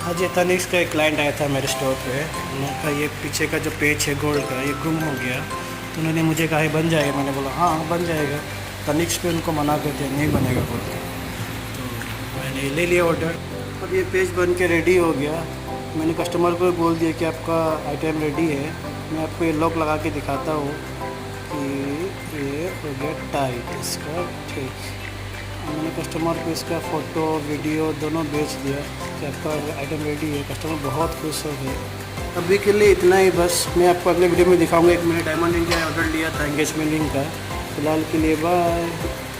आज ये तनिष्क का एक क्लाइंट आया था मेरे स्टोर पे। उनका ये पीछे का जो पेज है गोल्ड का, ये गुम हो गया। तो उन्होंने मुझे कहा बन जाएगा। मैंने बोला हाँ बन जाएगा। तनिष्क पे उनको मना कर दिया नहीं बनेगा बोल के। तो मैंने ले लिया ऑर्डर। अब ये पेज बन के रेडी हो गया। मैंने कस्टमर को बोल दिया कि आपका आइटम रेडी है। मैं आपको ये लॉक लगा के दिखाता हूँ कि ये हो गया टाइट इसका, ठीक। मैंने कस्टमर को इसका फ़ोटो वीडियो दोनों भेज दिया कि आपका आइटम रेडी है। कस्टमर बहुत खुश हो गए। अभी के लिए इतना ही बस। मैं आपको अगले वीडियो में दिखाऊंगा। एक मैंने डायमंड रिंग का ऑर्डर लिया था, एंगेजमेंट रिंग का। फिलहाल के लिए बाय।